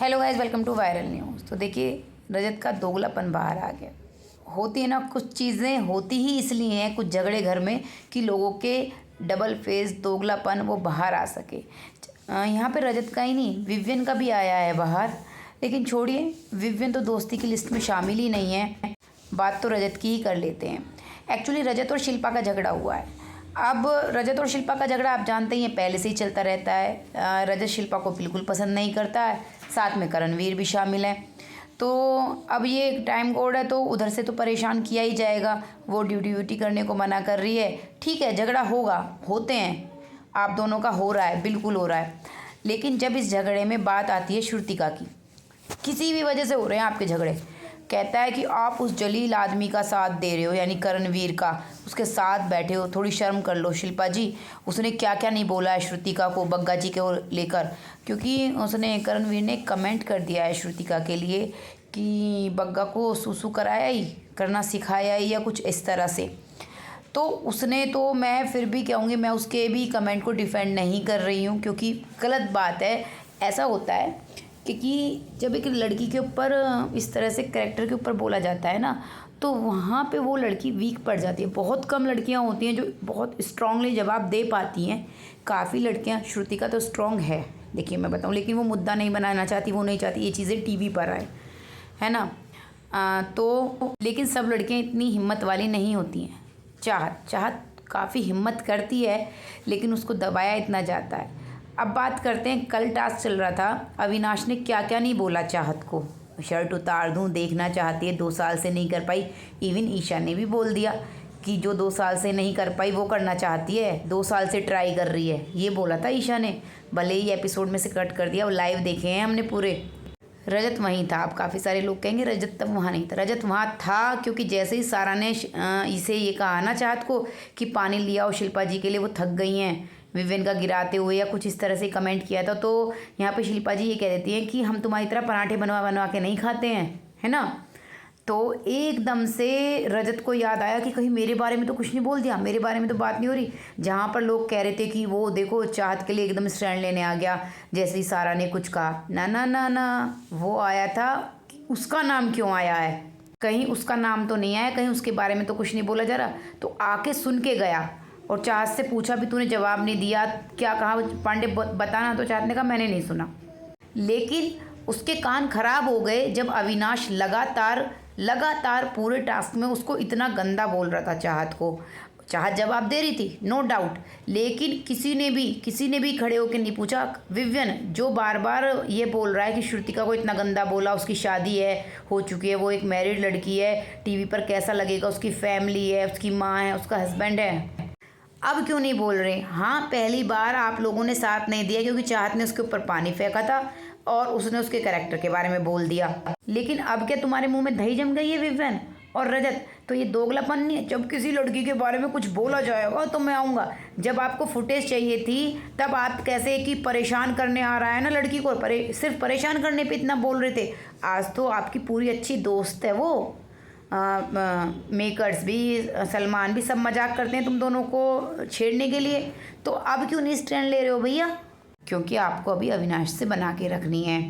Hello guys, welcome to viral news. तो देखिए, रजत का दोगलापन बाहर आ गया। होती है ना, कुछ चीज़ें होती ही इसलिए हैं, कुछ झगड़े घर में, कि लोगों के डबल फेस दोगलापन वो बाहर आ सके। यहाँ पे रजत का ही नहीं, विवियन का भी आया है बाहर। लेकिन छोड़िए, विवियन तो दोस्ती की लिस्ट में शामिल ही नहीं है। बात तो रजत की ही कर लेते हैं। एक्चुअली रजत और शिल्पा का झगड़ा हुआ है। अब रजत और शिल्पा का झगड़ा आप जानते ही हैं, पहले से ही चलता रहता है। रजत शिल्पा को बिल्कुल पसंद नहीं करता है, साथ में करणवीर भी शामिल है। तो अब ये एक टाइम कोड है, तो उधर से तो परेशान किया ही जाएगा। वो ड्यूटी करने को मना कर रही है। ठीक है, झगड़ा होगा, होते हैं, आप दोनों का हो रहा है, बिल्कुल हो रहा है। लेकिन जब इस झगड़े में बात आती है श्रुतिका की, किसी भी वजह से हो रहे हैं आपके झगड़े, कहता है कि आप उस जलील आदमी का साथ दे रहे हो, यानी करणवीर का, उसके साथ बैठे हो, थोड़ी शर्म कर लो शिल्पा जी। उसने क्या क्या नहीं बोला है श्रुतिका को बग्गा जी को लेकर, क्योंकि उसने, करणवीर ने कमेंट कर दिया है श्रुतिका के लिए कि बग्गा को सूसू कराया ही, करना सिखाया ही, या कुछ इस तरह से। तो उसने, तो मैं फिर भी कहूँगी, मैं उसके भी कमेंट को डिफेंड नहीं कर रही हूँ, क्योंकि गलत बात है। ऐसा होता है क्योंकि जब एक लड़की के ऊपर इस तरह से कैरेक्टर के ऊपर बोला जाता है ना, तो वहाँ पे वो लड़की वीक पड़ जाती है। बहुत कम लड़कियाँ होती हैं जो बहुत स्ट्रांगली जवाब दे पाती हैं। काफ़ी लड़कियाँ, श्रुतिका तो स्ट्रांग है, देखिए मैं बताऊँ, लेकिन वो मुद्दा नहीं बनाना चाहती, वो नहीं चाहती ये चीज़ें टीवी पर आए, है ना। तो लेकिन सब लड़कियाँ इतनी हिम्मत वाली नहीं होती हैं। चाहत काफ़ी हिम्मत करती है, लेकिन उसको दबाया इतना जाता है। अब बात करते हैं, कल टास्क चल रहा था, अविनाश ने क्या क्या नहीं बोला चाहत को। शर्ट उतार दूं, देखना चाहती है, 2 साल से नहीं कर पाई। इवन ईशा ने भी बोल दिया कि जो 2 साल से नहीं कर पाई वो करना चाहती है, 2 साल से ट्राई कर रही है, ये बोला था ईशा ने। भले ही एपिसोड में से कट कर दिया, वो लाइव देखे हैं हमने पूरे। रजत वहीं था। अब काफ़ी सारे लोग कहेंगे रजत तब वहाँ नहीं था। रजत वहाँ था, क्योंकि जैसे ही सारा ने इसे ये कहा ना चाहत को कि पानी लिया और शिल्पा जी के लिए, वो थक गई हैं विवियन का गिराते हुए, या कुछ इस तरह से कमेंट किया था, तो यहाँ पे शिल्पा जी ये कह देती हैं कि हम तुम्हारी तरह पराठे बनवा बनवा के नहीं खाते हैं, है ना। तो एकदम से रजत को याद आया कि कहीं मेरे बारे में तो कुछ नहीं बोल दिया, मेरे बारे में तो बात नहीं हो रही। जहाँ पर लोग कह रहे थे कि वो देखो चाहत के लिए एकदम स्टैंड लेने आ गया, जैसे ही सारा ने कुछ कहा, ना ना ना ना, वो आया था कि उसका नाम क्यों आया है, कहीं उसका नाम तो नहीं आया, कहीं उसके बारे में तो कुछ नहीं बोला जा रहा। तो आके सुन के गया, और चाहत से पूछा भी, तूने जवाब नहीं दिया, क्या कहा पांडे बताना, तो चाहत ने कहा मैंने नहीं सुना। लेकिन उसके कान खराब हो गए जब अविनाश लगातार पूरे टास्क में उसको इतना गंदा बोल रहा था चाहत को। चाहत जवाब दे रही थी, नो डाउट, लेकिन किसी ने भी खड़े होकर नहीं पूछा। विवियन जो बार बार ये बोल रहा है कि श्रुतिका को इतना गंदा बोला, उसकी शादी है, हो चुकी है, वो एक मैरिड लड़की है, टीवी पर कैसा लगेगा, उसकी फैमिली है, उसकी माँ है, उसका हस्बैंड है, अब क्यों नहीं बोल रहे। हाँ, पहली बार आप लोगों ने साथ नहीं दिया क्योंकि चाहत ने उसके ऊपर पानी फेंका था और उसने उसके कैरेक्टर के बारे में बोल दिया। लेकिन अब क्या तुम्हारे मुंह में दही जम गई है विवियन और रजत? तो ये दोगलापन नहीं है। जब किसी लड़की के बारे में कुछ बोला जाएगा तो मैं आऊँगा। जब आपको फुटेज चाहिए थी तब आप कैसे कि परेशान करने आ रहा है ना लड़की को, सिर्फ परेशान करने पे इतना बोल रहे थे। आज तो आपकी पूरी अच्छी दोस्त है वो। मेकर्स भी, सलमान भी, सब मजाक करते हैं तुम दोनों को छेड़ने के लिए। तो अब क्यों नहीं स्टैंड ले रहे हो भैया? क्योंकि आपको अभी अविनाश से बना के रखनी है।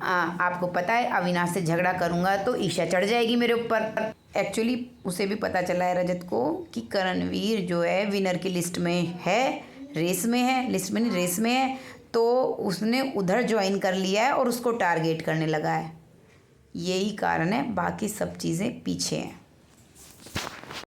आपको पता है अविनाश से झगड़ा करूँगा तो ईशा चढ़ जाएगी मेरे ऊपर। एक्चुअली उसे भी पता चला है रजत को कि करणवीर जो है विनर की लिस्ट में है, रेस में है, लिस्ट में नहीं रेस में है, तो उसने उधर ज्वाइन कर लिया है और उसको टारगेट करने लगा है। यही कारण है, बाकी सब चीज़ें पीछे हैं।